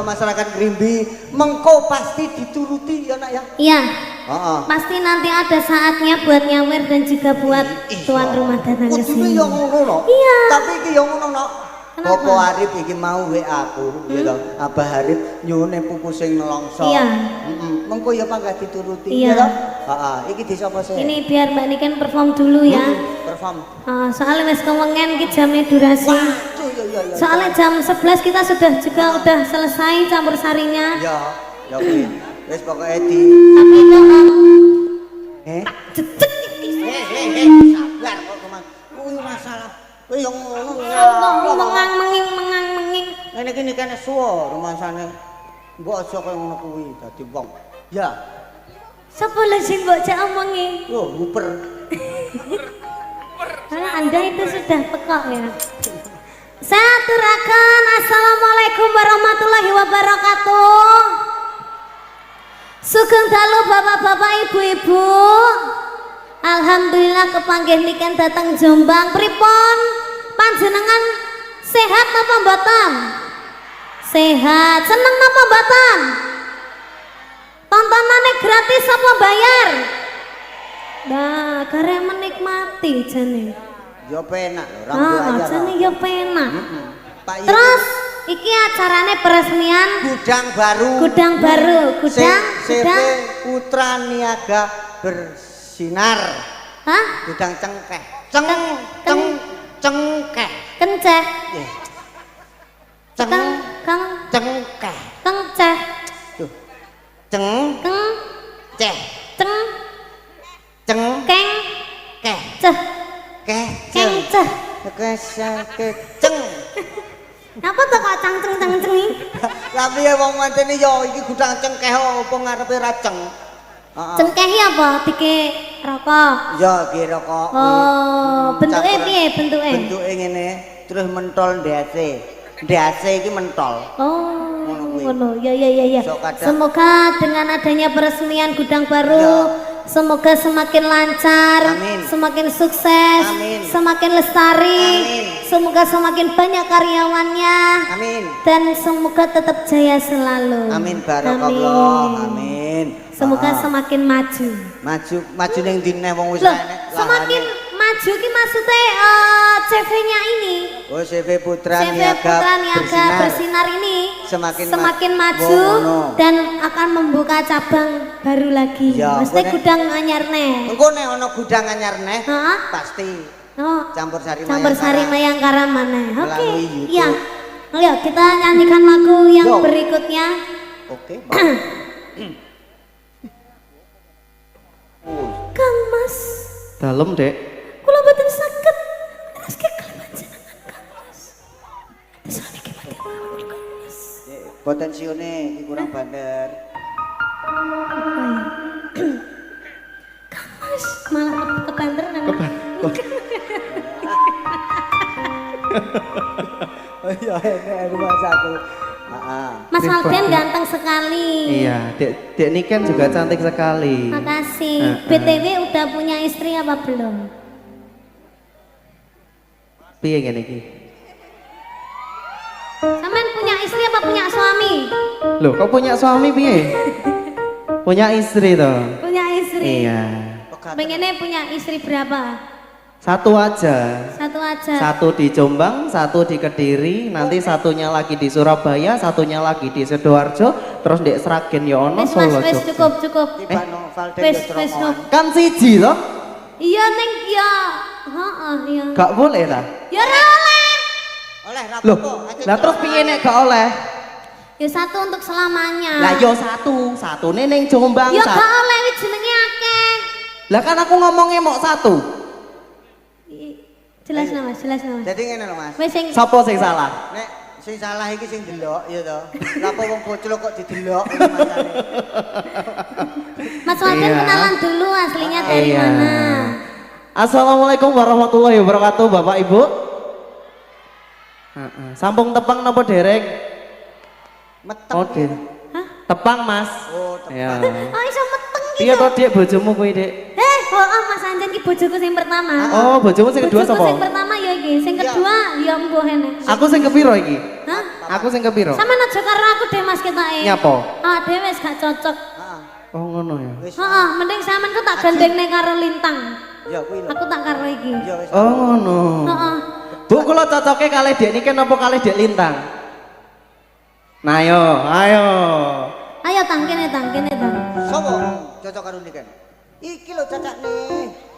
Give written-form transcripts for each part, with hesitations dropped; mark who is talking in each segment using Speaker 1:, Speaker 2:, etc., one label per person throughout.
Speaker 1: masyarakat Grimbi mengko pasti dituruti ya nak ya.
Speaker 2: Iya. Pasti nanti ada saatnya buat nyawer dan juga buat tuan rumah datang ke sini.
Speaker 1: Yang ngono.
Speaker 2: Iya.
Speaker 1: Tapi iki yang ngono. Bapak Arif iki mau WA aku, ya toh. Abah Arif nyune pupu sing nelongso.
Speaker 2: Iya.
Speaker 1: Mengko ya panggah dituruti
Speaker 2: iya.
Speaker 1: ya toh. Iki di sapa sih?
Speaker 2: Ini biar Mbak Niken perform dulu ya.
Speaker 1: Perform.
Speaker 2: Soalnya wes kewengen ki jamnya durasi.
Speaker 1: Iya.
Speaker 2: Soalnya jam 11 kita sudah udah selesai campur sarinya.
Speaker 1: Ya oke. Wes pokoknya di
Speaker 2: tapi itu
Speaker 1: sabar kok teman. Kuwi masalah. Kuwi yang ngono.
Speaker 2: mengang.
Speaker 1: Ngene iki kene suwo rumasane. Mbok aja kaya ngono kuwi dadi wong. Ya.
Speaker 2: Sapa lho sing mbok cak omongi?
Speaker 1: Loh, nguper.
Speaker 2: Karena Anda itu sudah pekok ya. Saya aturaken assalamualaikum warahmatullahi wabarakatuh. Sugeng dalu bapak-bapak ibu-ibu. Alhamdulillah kepanggih niken datang Jombang. Pripun panjenengan sehat napa mboten? Sehat. Seneng napa mboten? Tontonannya gratis apa bayar? Nah, karena menikmati jane.
Speaker 1: Ya penak lho, ra bayar.
Speaker 2: Jane ya penak.
Speaker 1: Terus
Speaker 2: iki acarane peresmian
Speaker 1: gudang baru.
Speaker 2: Gudang
Speaker 1: CV Putra Niaga Bersinar.
Speaker 2: Hah?
Speaker 1: Gudang cengkeh. Cengkeh.
Speaker 2: Kenceh.
Speaker 1: Cengkeh.
Speaker 2: Kenceh.
Speaker 1: Tuh. Ceh.
Speaker 2: Keng. Ceh. Ceh.
Speaker 1: Ceng.
Speaker 2: Apa tuh kok cangceng ini?
Speaker 1: Tapi ya wong mancene yo iki gudang cengkeh apa ngarepe ra ceng.
Speaker 2: Cengkehi apa? Dike rokok.
Speaker 1: Ya ki rokok.
Speaker 2: Oh, bentuke piye bentuke?
Speaker 1: Bentuke ngene, terus mentol ndase. Ndase iki mentol.
Speaker 2: Oh, ngono. Ya. Semoga dengan adanya peresmian gudang baru semoga semakin lancar, semakin sukses, semakin lestari, semoga semakin banyak karyawannya, dan semoga tetap jaya selalu.
Speaker 1: Amin barakallah. Amin.
Speaker 2: Semoga semakin maju.
Speaker 1: Maju ning ndi neh wong wis enek.
Speaker 2: Semakin maju ki maksudnya CV-nya ini.
Speaker 1: Oh, CV Putra Niaga
Speaker 2: Bersinar ini semakin maju dan akan membuka cabang baru lagi. Mesti gudang anyar neh.
Speaker 1: Engko nek ana gudang anyar neh pasti campur sari
Speaker 2: Mayangkara maneh. Oke. Iya. Ayo kita nyanyikan lagu yang berikutnya.
Speaker 1: Oke.
Speaker 2: Kang Mas.
Speaker 3: Dalem, Dek.
Speaker 2: Kula boten saged neruske kalimat jenengan Kang Mas. Terus niki mati Kang Mas.
Speaker 1: Potensione iki kurang banter.
Speaker 2: Kang Mas malah kebanteran.
Speaker 1: Oh iya, ini rumah satu.
Speaker 2: Mas Alden ganteng sekali.
Speaker 3: Iya, Dek Niken juga cantik sekali.
Speaker 2: Makasih. BTW udah punya istri apa belum?
Speaker 3: Piye ngene iki?
Speaker 2: Sampean punya istri apa punya suami?
Speaker 3: Loh, kok punya suami piye? Punya istri toh?
Speaker 2: Punya istri.
Speaker 3: Iya.
Speaker 2: Pengennya punya istri berapa?
Speaker 3: Satu aja. Satu di Jombang, satu di Kediri, nanti satunya lagi di Surabaya, satunya lagi di Sidoarjo, terus di Sragen ya ono Solo.
Speaker 2: Wes cukup. Wes.
Speaker 3: Kan siji loh.
Speaker 2: Iya neng ya. Iya.
Speaker 3: Gak boleh lah.
Speaker 2: Ya ora oleh.
Speaker 1: Oleh ra
Speaker 3: Loh, lah terus piye nek gak oleh?
Speaker 2: Ya satu untuk selamanya.
Speaker 3: Lah yo satu ning Jombang.
Speaker 2: Ya gak oleh wis jenenge akeh.
Speaker 3: Lah kan aku ngomongnya mau satu.
Speaker 2: Jelas Mas.
Speaker 1: Jadi ngene lho Mas.
Speaker 3: Sopo sing salah?
Speaker 1: Nek sing salah iki sing delok ya to. Lah apa wong bocil kok didelok masane.
Speaker 2: Mas Waden kenalan dulu aslinya dari mana?
Speaker 3: Assalamualaikum warahmatullahi wabarakatuh Bapak Ibu. Sampung tepang napa dereng?
Speaker 1: Meteng.
Speaker 2: Hah?
Speaker 3: Tepang Mas.
Speaker 1: Oh, tepang.
Speaker 3: Ya.
Speaker 2: Oh iso meteng gitu.
Speaker 3: Iya toh Dek bojomu kuwi Dek.
Speaker 2: Mas Anjen ki bojoku sing pertama.
Speaker 3: Oh, bojomu sing kedua sapa?
Speaker 2: Sing pertama ya iki, sing kedua ya mbuh ene.
Speaker 3: Aku sing kepiro iki?
Speaker 2: Hah?
Speaker 3: Aku sing kepiro?
Speaker 2: Sama aja karo aku deh Mas ketoke.
Speaker 3: Nyapa?
Speaker 2: Ah, dhewe wis gak cocok.
Speaker 1: Heeh.
Speaker 3: Oh ngono ya.
Speaker 1: Wis.
Speaker 2: Heeh, mending sampean ku tak gandengne karo Lintang.
Speaker 1: Ya kuwi lho.
Speaker 2: Aku tak karo iki.
Speaker 1: Ya wis.
Speaker 3: Oh ngono.
Speaker 2: Heeh.
Speaker 3: Bu kula cocoke kalih Dek niki napa kalih Dek Lintang? Nah ayo.
Speaker 2: Ayo tang kene tang.
Speaker 1: Sopo cocok karo niken? Iki lho cacakne.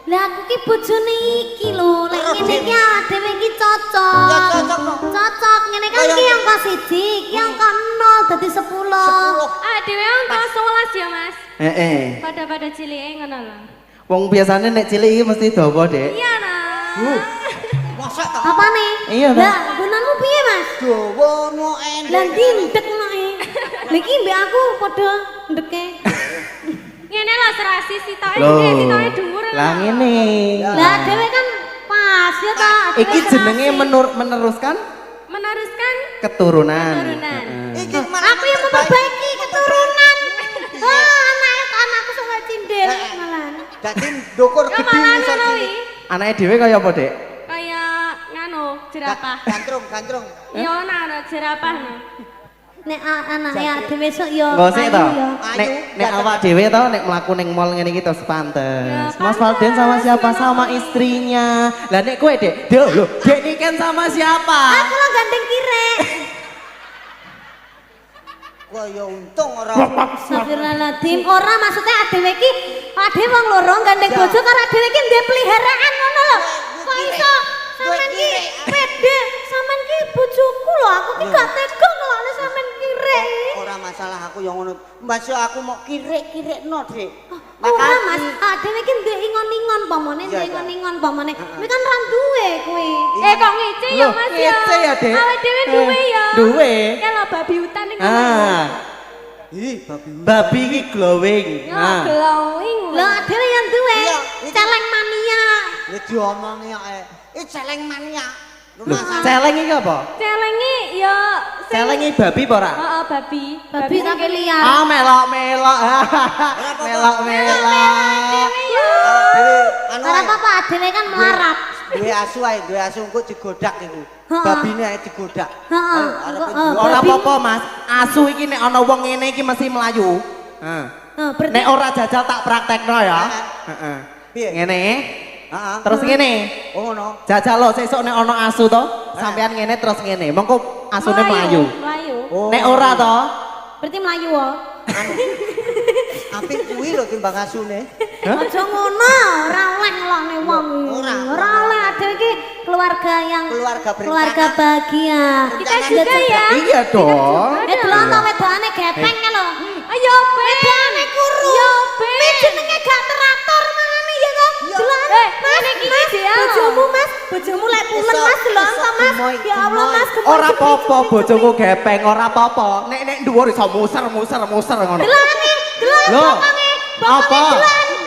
Speaker 2: Lah aku ki bojone iki lho, lek ngene iki dhewe iki cocok.
Speaker 1: Ya cocok no.
Speaker 2: Cocok ngene kan ki angka 1, ki angka 0 dadi 10.
Speaker 4: Ah, dhewe angka 11 ya, Mas.
Speaker 3: Heeh.
Speaker 4: Pada cilike ngono lho.
Speaker 3: Wong biasane nek cilik iki mesti dawa, Dek.
Speaker 4: Iya, nah.
Speaker 1: Masa ta?
Speaker 2: Apane?
Speaker 3: Iya, Pak.
Speaker 2: Lah, gunanmu piye, Mas?
Speaker 1: Dawa no enek.
Speaker 2: Lah ndindek noe. Lha iki mbek aku padha ndeke.
Speaker 4: Ngene lho serasi sitoke
Speaker 3: Loh.
Speaker 4: sitoke dhuwur.
Speaker 3: Lah ngene.
Speaker 2: Lah dhewe kan pas ya ta.
Speaker 3: Iki jenenge meneruskan
Speaker 4: Meneruskan
Speaker 3: keturunan.
Speaker 4: Keturunan.
Speaker 3: Heeh.
Speaker 1: Iki malah
Speaker 2: Aku yang memperbaiki keturunan. Wah, anakku sok cindil malah.
Speaker 1: dadi ndukur
Speaker 4: Ya
Speaker 1: gedhe
Speaker 4: malah
Speaker 1: ngisor
Speaker 4: ngono
Speaker 1: sini.
Speaker 4: wi.
Speaker 3: Anake dhewe kaya apa, Dek?
Speaker 4: Kayak nganu jerapah.
Speaker 1: Gantrung.
Speaker 4: Yo ana jerapah no.
Speaker 2: Nek anake dhewe sok yo.
Speaker 3: Enggak sih to.
Speaker 2: ayu yo.
Speaker 3: Nek nek awak dhewe to nek mlaku ning mall ngene iki terus pantes.
Speaker 4: Ya,
Speaker 3: Mas
Speaker 4: pantes.
Speaker 3: Valden sama siapa? Sama istrinya. Lah nek kowe, Dek, lho, Dek niki kan sama siapa?
Speaker 2: Aku lo gandeng kirek.
Speaker 1: Wah ya untung ora.
Speaker 2: Astagfirullahaladzim. Ora maksudnya adewe iki ade wong loro gandeng
Speaker 1: Ya.
Speaker 2: bojo karo adewe iki ndek peliharaan ngono lho. Kok
Speaker 1: kirek.
Speaker 2: iso sampean ki pede, sampean ki bojoku lho. Aku ki gak tega ngelokne sampean kirek.
Speaker 1: Ora masalah aku yang ngono. Mbak aku mau kirek-kirekno, Dik.
Speaker 2: Ora Mas, adewe iki ndek ingon-ingon pamane,
Speaker 1: Iya,
Speaker 2: ndek
Speaker 1: iya.
Speaker 2: ingon-ingon pamane. Kuwi kan ra duwe kuwi.
Speaker 4: Kok ngece ya,
Speaker 3: Loh,
Speaker 4: Mas ya.
Speaker 3: ngece ya, Dek?
Speaker 4: Awake dhewe duwe ya.
Speaker 3: Duwe.
Speaker 4: Kalau babi hutan iki.
Speaker 3: Ah,
Speaker 1: Ih, babi.
Speaker 3: babi iki glowing.
Speaker 4: Yo
Speaker 3: Nah.
Speaker 4: glowing.
Speaker 2: Lho adewe yang duwe
Speaker 1: Iya, iki.
Speaker 2: celeng mania.
Speaker 1: Ya diomongi ae. Iki celeng mania.
Speaker 3: Loh, celeng iki apa?
Speaker 4: Celengi yo
Speaker 3: Celeng iki babi apa ora?
Speaker 4: Heeh, babi.
Speaker 2: Babi tapi liar.
Speaker 3: Ah, melok-melok. Melok-melok.
Speaker 1: Anu
Speaker 2: Ora
Speaker 1: ae.
Speaker 2: apa-apa adewe kan melarat.
Speaker 1: Duwe asu ae, duwe asu engko digodak iku.
Speaker 2: Heeh.
Speaker 1: Babine ae digodak.
Speaker 2: Heeh,
Speaker 1: Ayo, arep
Speaker 2: heeh.
Speaker 1: jual.
Speaker 3: Ora
Speaker 2: Babi.
Speaker 3: apa-apa, Mas. Asu iki nek ana wong ngene iki mesti melayu. Heeh.
Speaker 2: Berarti
Speaker 3: Nek ora jajal tak praktekno ya. Heeh.
Speaker 1: Piye?
Speaker 3: Ngene.
Speaker 1: Heeh.
Speaker 3: Terus ngene.
Speaker 1: Oh ngono.
Speaker 3: Jajal lo sesuk nek ana asu to, sampean ngene terus ngene. Mengko asune melayu.
Speaker 4: Melayu.
Speaker 1: Oh.
Speaker 3: Nek ora to,
Speaker 2: berarti melayu wo.
Speaker 1: Apik kuwi lho timbang asune.
Speaker 2: Aja ngono, ora oleh ngelokne wong.
Speaker 1: Ora.
Speaker 2: Ora oleh adewe iki keluarga yang
Speaker 1: Keluarga berencana.
Speaker 2: keluarga bahagia.
Speaker 4: Kita juga ya.
Speaker 3: iya dong.
Speaker 2: Delok to wedokane gepeng kan lho.
Speaker 4: Ayo, Be.
Speaker 2: Wedokane kuru.
Speaker 4: Yo, Be.
Speaker 2: Kuwi jenenge gak teratur mangane ya to. Delok. Mas,
Speaker 4: ini gini
Speaker 2: Mas,
Speaker 4: dia.
Speaker 2: bojomu Mas, bojomu lek pulen
Speaker 1: Iso,
Speaker 2: Mas delok
Speaker 1: iso,
Speaker 2: to Mas.
Speaker 1: gemoy,
Speaker 2: Ya Allah
Speaker 1: gemoy.
Speaker 2: Mas, gemoy.
Speaker 3: Ora apa-apa bojoku gepeng, ora apa-apa. Nek dhuwur iso muser ngono.
Speaker 2: Delokane, delok
Speaker 3: Loh,
Speaker 2: bokonge.
Speaker 3: apa?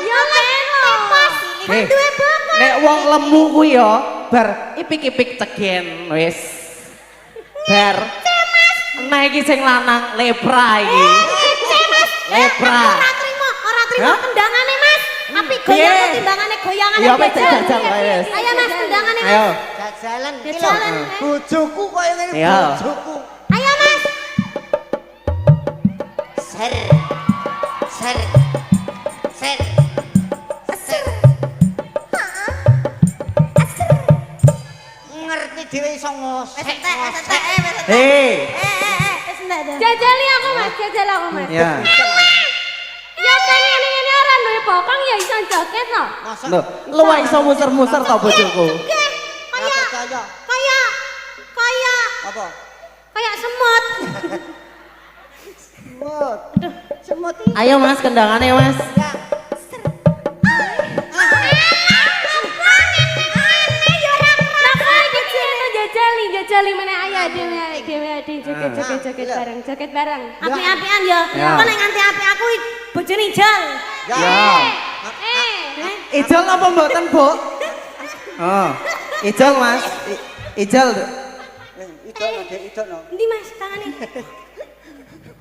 Speaker 2: Ya tepas.
Speaker 3: Eh,
Speaker 2: Duwe bokong.
Speaker 3: Nek wong lemu kuwi ya bar ipik-ipik cegen wis. Bar. Nah iki sing lanang lepra iki. Lepra.
Speaker 2: Ora trimo
Speaker 3: Hah?
Speaker 2: tendangane Mas. Tapi
Speaker 3: Piye?
Speaker 2: goyang timbangane goyangane.
Speaker 3: Ya wis
Speaker 2: jajal.
Speaker 3: jajal wae wis.
Speaker 2: Ayo Mas tendangane Mas.
Speaker 3: Ayo.
Speaker 1: Jajalan iki lho.
Speaker 2: Jajalan,
Speaker 1: Bojoku koyo ngene
Speaker 3: Iya.
Speaker 1: bojoku.
Speaker 2: Ayo Mas.
Speaker 1: Ser. Ser. Ser. Ser. Ngerti dhewe iso ngosek.
Speaker 3: Hei.
Speaker 2: Wis ndak dah.
Speaker 4: Jajali aku, Mas. Jajal aku, Mas.
Speaker 3: Ya.
Speaker 4: Ya kan ngene-ngene ora duwe bokong ya iso joget no.
Speaker 1: Masa
Speaker 3: Loh, lu wae iso muser-muser ta bojoku.
Speaker 2: Oke.
Speaker 1: ora percaya. Apa?
Speaker 2: Kayak semut.
Speaker 1: Semut. Semut.
Speaker 3: Ayo Mas kendangane Mas.
Speaker 1: Ya.
Speaker 4: Jajali meneh ayo dhewe joget bareng.
Speaker 2: Api-apian ya.
Speaker 3: Ya.
Speaker 2: Kok nek nganti api aku bojone ijal.
Speaker 3: Ya. Ijal apa mboten, Bu? Oh. Ijal Mas. Ijal.
Speaker 1: Idono, Dek, idono.
Speaker 2: Endi Mas tangane?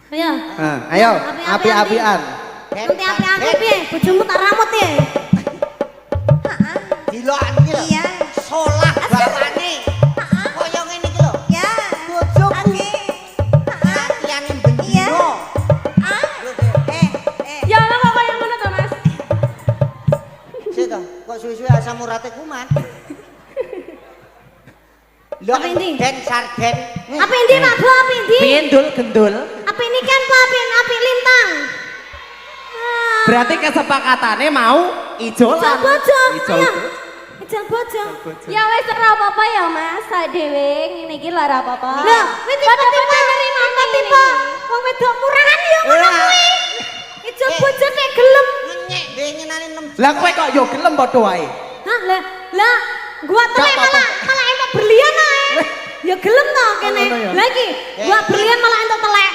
Speaker 2: Ayo.
Speaker 3: Nah, ayo api-apian.
Speaker 2: Nanti api-api piye? Bojomu tak ramut ya.
Speaker 1: Dilokan iki lho. Iya. Solah bawane. Koyo ngene iki lho.
Speaker 2: Ya.
Speaker 1: Bojoku. murate kuman.
Speaker 2: Apa ini?
Speaker 1: Den sarden.
Speaker 2: Apa ini Pak Bu? Apa ini?
Speaker 3: Piye ndul gendul?
Speaker 2: Apa ini kan Pak? Apa lintang?
Speaker 3: Berarti kesepakatannya mau ijo
Speaker 2: Ijol bojo.
Speaker 3: Ijo.
Speaker 2: Ayo. Ijol bojo.
Speaker 4: Ya wis ora apa-apa ya Mas, sak dhewe ngene iki lho ora apa-apa.
Speaker 2: Lho, wis tiba-tiba nerima tiba wong wedok murahan ya ngono kuwi. Ijol bojo nek gelem.
Speaker 1: Nyek dengenane 6.
Speaker 3: Lah kowe kok yo gelem padha wae.
Speaker 2: Hah, lah gua telek malah entuk berlian ae. Ya gelem to kene.
Speaker 3: ngono ya?
Speaker 2: Lah iki gua berlian malah entuk telek.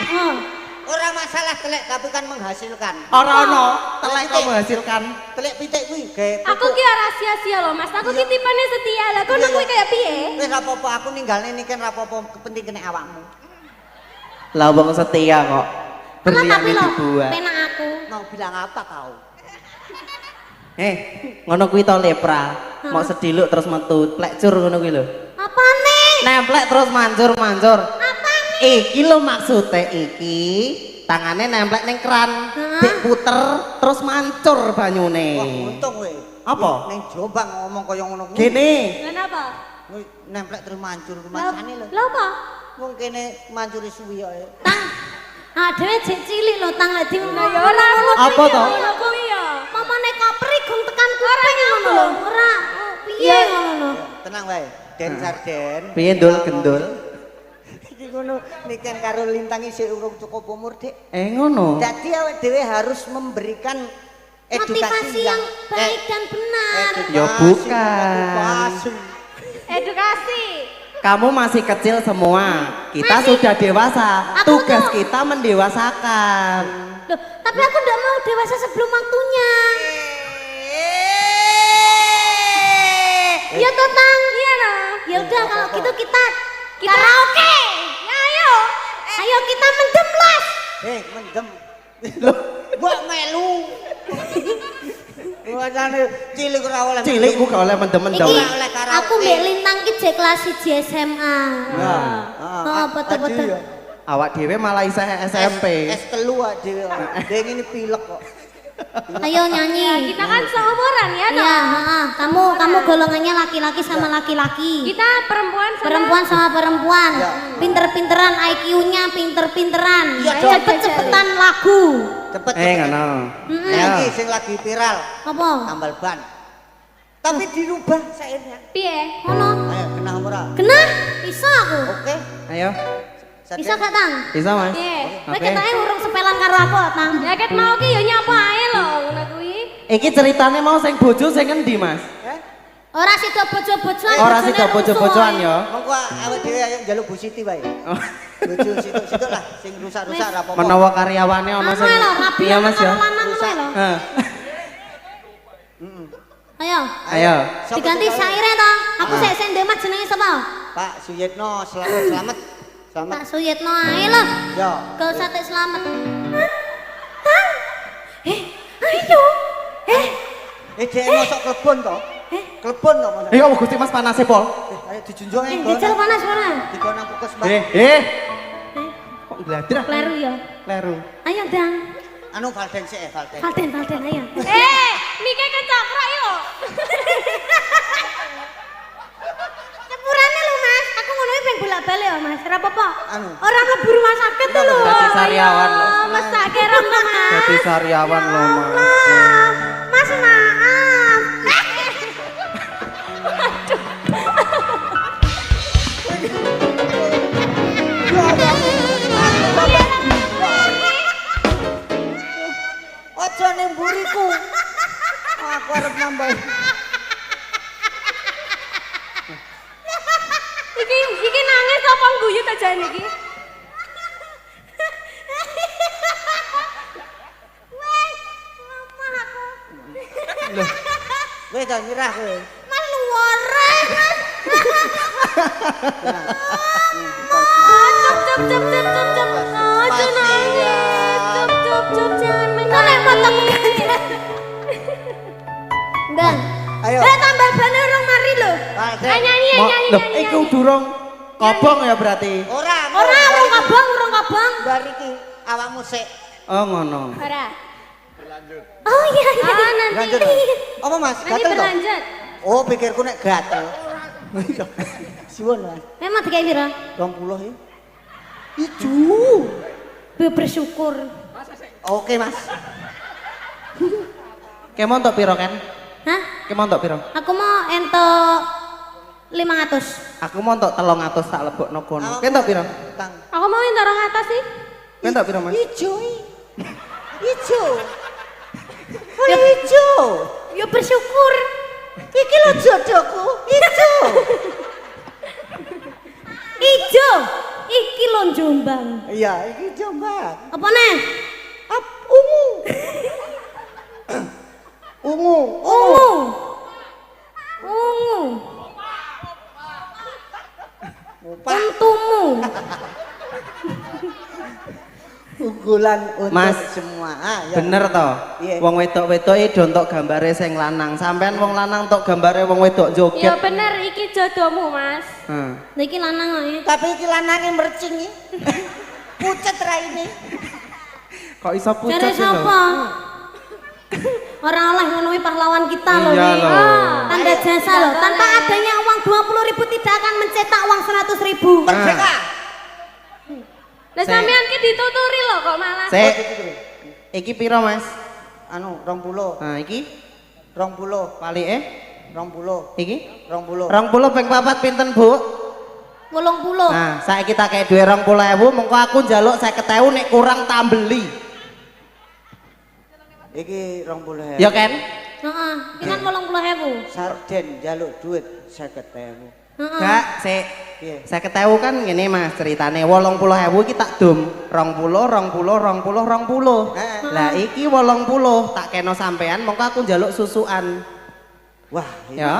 Speaker 1: Ora masalah telek tapi kan menghasilkan.
Speaker 3: Ora ono telek kok menghasilkan.
Speaker 1: Telek pitik kuwi gawe
Speaker 4: Aku ki ora sia-sia loh Mas, aku ki tipene setia. Lah kono kuwi kaya piye?
Speaker 1: wis ra apa-apa aku ninggalne niki ra apa-apa kepenting kene awakmu.
Speaker 3: Lah wong setia kok.
Speaker 2: Lah
Speaker 3: Berlian
Speaker 2: tapi lho,
Speaker 3: dibuat.
Speaker 2: penak aku.
Speaker 1: Mau bilang apa kau?
Speaker 3: Ngono kuwi to lepra. Mau sediluk terus metu, plekcur ngono kuwi lho.
Speaker 2: Apane?
Speaker 3: Nemplek terus mancur-mancur.
Speaker 2: Apane?
Speaker 3: Iki lho maksude iki. Tangane nemplek ning keran, dik puter terus mancur banyune.
Speaker 1: Wah, untung kowe.
Speaker 3: Apa?
Speaker 1: Ning Jombang ngomong kaya ngono kuwi.
Speaker 3: Gene.
Speaker 4: Kenapa?
Speaker 1: Kuwi nemplek terus mancur
Speaker 4: Lah
Speaker 1: masane lho.
Speaker 4: lah apa?
Speaker 1: Wong kene mancuri suwi kok.
Speaker 2: Ah, dhewe jek cilik lho tang lek di
Speaker 4: Lah ya ora ngono
Speaker 3: Apa
Speaker 4: kuwi ya,
Speaker 3: to?
Speaker 4: ngono kuwi ya.
Speaker 2: Mamane kopri gong tekan kuping ngono lho. Ora piye ngono lho.
Speaker 1: Tenang wae. Den sarden.
Speaker 3: Piye ndul gendul?
Speaker 1: Iki ngono niken karo Lintang isih urung cukup umur, Dik.
Speaker 3: Ngono.
Speaker 1: Jadi awake dhewe harus memberikan edukasi
Speaker 2: Motivasi yang baik dan benar.
Speaker 3: Ya bukan.
Speaker 4: Edukasi.
Speaker 3: Kamu masih kecil semua. Kita sudah dewasa.
Speaker 2: Aku
Speaker 3: Tugas
Speaker 2: tuh-
Speaker 3: kita mendewasakan.
Speaker 2: Loh, tapi aku ndak mau dewasa sebelum waktunya. Ya toh tang.
Speaker 4: Iya nah.
Speaker 2: Ya udah kalau gitu kita karaoke.
Speaker 4: Ya ayo.
Speaker 2: Ayo kita mendem los.
Speaker 1: Mendem. Gua melu. Wajane cilik ora oleh.
Speaker 3: Cilik ku gak oleh mendem-mendem.
Speaker 2: Iki
Speaker 1: oleh karaoke.
Speaker 2: aku mbek Lintang ki jek kelas 1 SMA. Oh, betul-betul.
Speaker 3: Awak dhewe malah isih SMP.
Speaker 1: S3 awak dhewe. Deng ini pilek kok.
Speaker 2: Ayo nyanyi.
Speaker 4: Kita kan seumuran ya
Speaker 2: Iya,
Speaker 4: dong.
Speaker 2: kamu golongannya laki-laki sama laki-laki.
Speaker 4: Kita perempuan sama
Speaker 2: Perempuan sama perempuan.
Speaker 1: Ya.
Speaker 2: Pinter-pinteran IQ-nya pinter-pinteran.
Speaker 1: Iya dong.
Speaker 2: Cepet-cepetan lagu.
Speaker 1: Cepet.
Speaker 3: Ngono.
Speaker 1: Iki sing lagi viral.
Speaker 2: Apa?
Speaker 1: Tambal ban. Tapi dirubah sairnya.
Speaker 4: piye?
Speaker 2: Ngono.
Speaker 1: Ayo kena ora?
Speaker 2: Kena? Bisa aku.
Speaker 1: Oke.
Speaker 3: Ayo.
Speaker 2: Bisa gak tang?
Speaker 3: Bisa, Mas?
Speaker 4: Piye?
Speaker 2: Kowe
Speaker 3: Oke.
Speaker 2: ketoke urung sepelan karo aku tang.
Speaker 4: Ya ket mau ki ya nyapa ae lho ngono kuwi.
Speaker 3: Iki ceritane mau sing bojo sing endi, Mas?
Speaker 2: Ora sida bojo-bojoan.
Speaker 3: Ora
Speaker 2: bojone
Speaker 3: sida
Speaker 2: rusuh
Speaker 3: bojo-bojoan
Speaker 2: wae.
Speaker 3: ya.
Speaker 1: Monggo awake dhewe ayo njaluk Bu Siti wae.
Speaker 3: Oh.
Speaker 1: Bojo situk-situk lah sing rusak-rusak ra apa-apa.
Speaker 3: Menawa karyawane ana
Speaker 2: Anu
Speaker 3: sing
Speaker 2: ae lho, rabi
Speaker 3: Iya, Mas ya.
Speaker 2: karo lanang ngono ae lho.
Speaker 3: Heh.
Speaker 2: Ayo.
Speaker 3: Ayo.
Speaker 1: Siapa
Speaker 2: Diganti
Speaker 1: sing tahu?
Speaker 2: syaire to. Aku sik sing ndemat jenenge sapa?
Speaker 1: Pak Suyitno selamat. Selamat.
Speaker 2: Pak Suyitno ae lho.
Speaker 1: Yo.
Speaker 2: Gak usah tek selamat. Tang. Ayo.
Speaker 1: Dhek mosok klebon to? Klebon to mosok.
Speaker 3: Ya Gusti Mas panase pol.
Speaker 1: Ayo dijunjung ae.
Speaker 2: Dijel panas panas.
Speaker 1: Dikon aku kes Mbak.
Speaker 3: Kok gladrah?
Speaker 2: Kleru ya.
Speaker 3: Kleru.
Speaker 2: Ayo Dang.
Speaker 1: Anu Valden sik Valden.
Speaker 2: Valden ayo.
Speaker 4: Mike kecakrak yo.
Speaker 2: Sepurane lho Mas. Aku ngono iki pengen bolak-balik ya Mas. Ora apa-apa.
Speaker 1: Anu.
Speaker 2: Ora mlebu rumah sakit tuh lho.
Speaker 3: Dadi sariawan lho.
Speaker 2: Mas tak kira Mas.
Speaker 3: Dadi sariawan lho, Mas.
Speaker 2: Mas maaf.
Speaker 1: Ojo ning mburiku. Aku arep nambah.
Speaker 4: Iki nangis apa guyu ta jane iki?
Speaker 1: Wis ta nyerah kowe.
Speaker 2: Mas luwere.
Speaker 4: Cep. Aja nangis. Cep jangan
Speaker 2: Kok nek potong Dan.
Speaker 1: Ayo.
Speaker 2: Tambal bane urung mari lho.
Speaker 1: Valden.
Speaker 4: nyanyi.
Speaker 3: Loh, iku durung kobong ya berarti.
Speaker 1: Ora.
Speaker 2: Ora urung kabang.
Speaker 1: Bar iki awakmu sik.
Speaker 3: Oh ngono.
Speaker 4: Ora.
Speaker 2: Oh iya.
Speaker 4: Ah nanti.
Speaker 1: Lanjut. Apa Mas?
Speaker 4: Nanti
Speaker 1: Gatel to?
Speaker 4: berlanjut.
Speaker 1: Oh, pikirku nek gatel. Siwon, Mas.
Speaker 2: Memang dikai pira?
Speaker 1: 20 ya. Ijo.
Speaker 2: Bersyukur.
Speaker 1: Oke, Mas.
Speaker 3: Kemo entuk piro kan?
Speaker 2: Hah?
Speaker 3: Kemo entuk piro?
Speaker 2: Aku mau entuk 500.
Speaker 3: Aku mau entuk 300 tak lebokno kono. Kowe entuk piro?
Speaker 1: Tang.
Speaker 4: Aku mau yang dorong atas sih.
Speaker 3: Kowe entuk piro, Mas?
Speaker 1: Ijo. Ijo. Boleh ijo.
Speaker 2: Ya bersyukur.
Speaker 1: Iki lho jodohku. Ijo.
Speaker 2: Ijo. Iki lho Jombang.
Speaker 1: Iya, iki Jombang.
Speaker 2: Apa neh?
Speaker 1: Ungu. Ungu.
Speaker 2: Ungu. Ungu. Untumu.
Speaker 1: Unggulan untuk
Speaker 3: Mas,
Speaker 1: semua. Ya.
Speaker 3: Bener toh?
Speaker 1: Iya.
Speaker 3: Wong wedok-wedok iki do entuk gambare sing lanang. Sampean wong lanang entuk gambare wong wedok joget.
Speaker 4: Ya bener iki jodohmu, Mas.
Speaker 3: Heeh.
Speaker 2: Niki lanang kok ya.
Speaker 1: Tapi iki lanange mercing iki. Pucet raine.
Speaker 3: Kok iso pucet
Speaker 2: Cari
Speaker 3: sih lho?
Speaker 2: siapa? Orang oleh menemui pahlawan kita loh
Speaker 3: Iya
Speaker 2: nih.
Speaker 3: loh.
Speaker 2: Tanda jasa loh. Tanpa adanya uang 20.000 tidak akan mencetak uang 100.000.
Speaker 1: Merdeka.
Speaker 4: Lah
Speaker 3: Sek.
Speaker 4: sampean ki dituturi loh kok malah.
Speaker 3: Sik. Iki piro, Mas?
Speaker 1: Anu 20.
Speaker 3: Nah, iki
Speaker 1: 20.
Speaker 3: palike
Speaker 1: 20.
Speaker 3: iki
Speaker 1: 20.
Speaker 3: 20 ping 4 pinten, Bu?
Speaker 2: 80.
Speaker 3: Nah, saiki tak kei duwe 20.000, mengko aku njaluk 50.000 nek kurang tak beli.
Speaker 1: Iki 20.000.
Speaker 3: Ya kan?
Speaker 2: Heeh, iki kan 80.000.
Speaker 1: Sarden jaluk duit 50.000.
Speaker 2: Heeh.
Speaker 3: Gak, sik.
Speaker 1: Piye?
Speaker 3: 50.000 kan ngene Mas ceritane 80.000 iki tak dum 20.
Speaker 1: Heeh.
Speaker 3: Lah iki 80 tak kena sampean mengko aku njaluk susukan.
Speaker 1: Wah, ini
Speaker 3: Ya.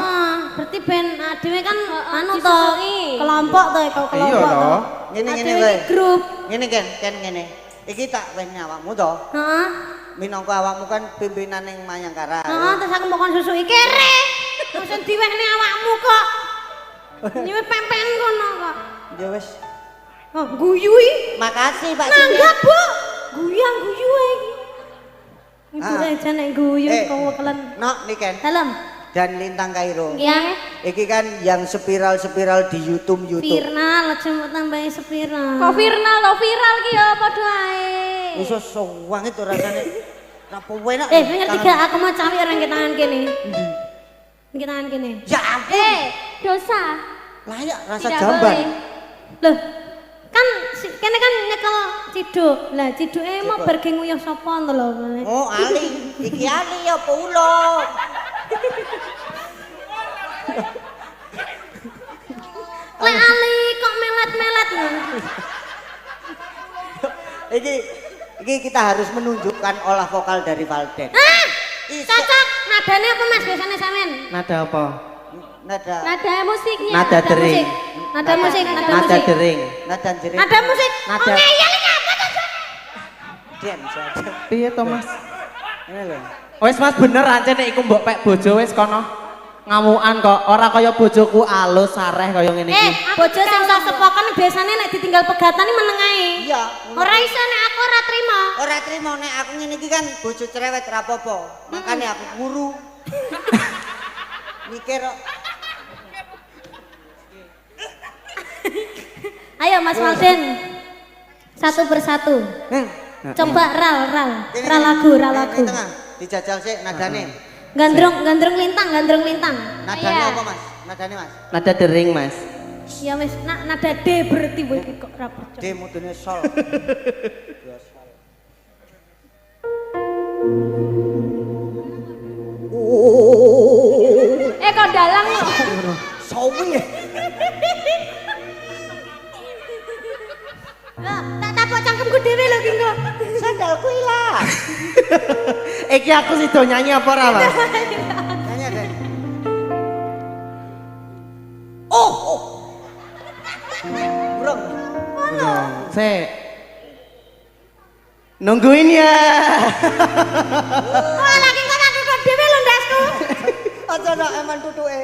Speaker 2: Berarti ben dhewe kan anu to
Speaker 4: disusuki.
Speaker 2: kelompok to kok
Speaker 3: Iya
Speaker 2: kelompok to.
Speaker 3: toh.
Speaker 1: ngene
Speaker 2: Dhewe
Speaker 1: kowe.
Speaker 2: iki grup.
Speaker 1: Ngene kan ngene. Iki tak wehne awakmu to.
Speaker 2: Heeh.
Speaker 1: Minangka awakmu kan pimpinan ning Mayangkara.
Speaker 2: Heeh, terus aku mau susu iki kere. Terus diwehne awakmu kok. Nyewe pempen kono kok.
Speaker 1: Ya wis.
Speaker 2: Oh, guyu iki.
Speaker 1: Makasih Pak
Speaker 2: Nanggap,
Speaker 1: Sinten.
Speaker 2: Bu. Guyang guyu iki. Ibu
Speaker 1: Ah.
Speaker 2: aja nek guyu kok kelen.
Speaker 1: Nok niken
Speaker 2: Dalam.
Speaker 1: dan Lintang Kairo.
Speaker 2: Iya.
Speaker 1: Iki kan yang spiral-spiral di YouTube.
Speaker 2: Viral, aja mau tambahin spiral.
Speaker 4: Kok viral lo viral ki ya padha ae.
Speaker 1: Iso sowang itu rasane. Apa enak.
Speaker 2: Kowe ngerti gak aku mau cawi orang ke tangan kene. Ke tangan kene.
Speaker 1: Ya ampun.
Speaker 4: Dosa.
Speaker 1: Layak rasa
Speaker 4: Tidak
Speaker 1: jamban.
Speaker 4: boleh.
Speaker 2: Loh, kan kene kan nyekel ciduk. Lah ciduke mau
Speaker 1: Ciduk.
Speaker 2: pergi nguyuh sapa to lho.
Speaker 1: Oh, Ali. Iki Ali apa ulo?
Speaker 2: Lek Ali kok melet-melet lho.
Speaker 1: Iki kita harus menunjukkan olah vokal dari Valden.
Speaker 2: Ah!
Speaker 1: Iso.
Speaker 2: Cocok. Nadane apa Mas biasanya sampean?
Speaker 3: Nada apa?
Speaker 1: Nada
Speaker 4: Nada musiknya.
Speaker 3: Nada dering.
Speaker 2: Nada musik, nada
Speaker 3: Nada
Speaker 2: musik.
Speaker 3: dering.
Speaker 1: nada jerit.
Speaker 2: Nada musik.
Speaker 3: Nada.
Speaker 2: Oh ngeyel iki apa to?
Speaker 1: Diam saja.
Speaker 3: Piye to, Mas?
Speaker 1: Ini lho.
Speaker 3: Wis Mas bener ancen nek iku mbok pek bojo wis kono. Ngamukan kok, ora kaya bojoku alus sareh kaya ngene iki.
Speaker 2: Bojo sing sok sepoken biasanya nek ditinggal pegatan iki meneng ae.
Speaker 1: Iya.
Speaker 2: Ora iso nek aku ora trima.
Speaker 1: Ora trimo nek aku ngene iki kan bojo cerewet rapopo. Makane aku guru. Mikir kok.
Speaker 2: Ayo Mas Malden. Satu persatu. Coba ral lagu.
Speaker 1: Tengah. Dijajal sik nadane.
Speaker 2: Gandrung lintang.
Speaker 1: Nadane
Speaker 4: Iya.
Speaker 1: apa, Mas? Nadane, Mas.
Speaker 3: Nada dering, Mas.
Speaker 2: Ya wis, nada D berarti kowe iki kok ora percaya.
Speaker 1: D mudune sol.
Speaker 4: Kok dalang lo.
Speaker 1: Sawi.
Speaker 2: Lah, tak tapok cangkemku dhewe lho ki kok.
Speaker 1: Sandalku ilang.
Speaker 3: Iki aku sido nyanyi apa ora, Mas?
Speaker 1: Nanya deh. Oh. Burung.
Speaker 3: Sik. Nungguin ya.
Speaker 2: Wah, lagi kok tak tutuk dhewe lho ndasku.
Speaker 1: Aja nak eman tutuke.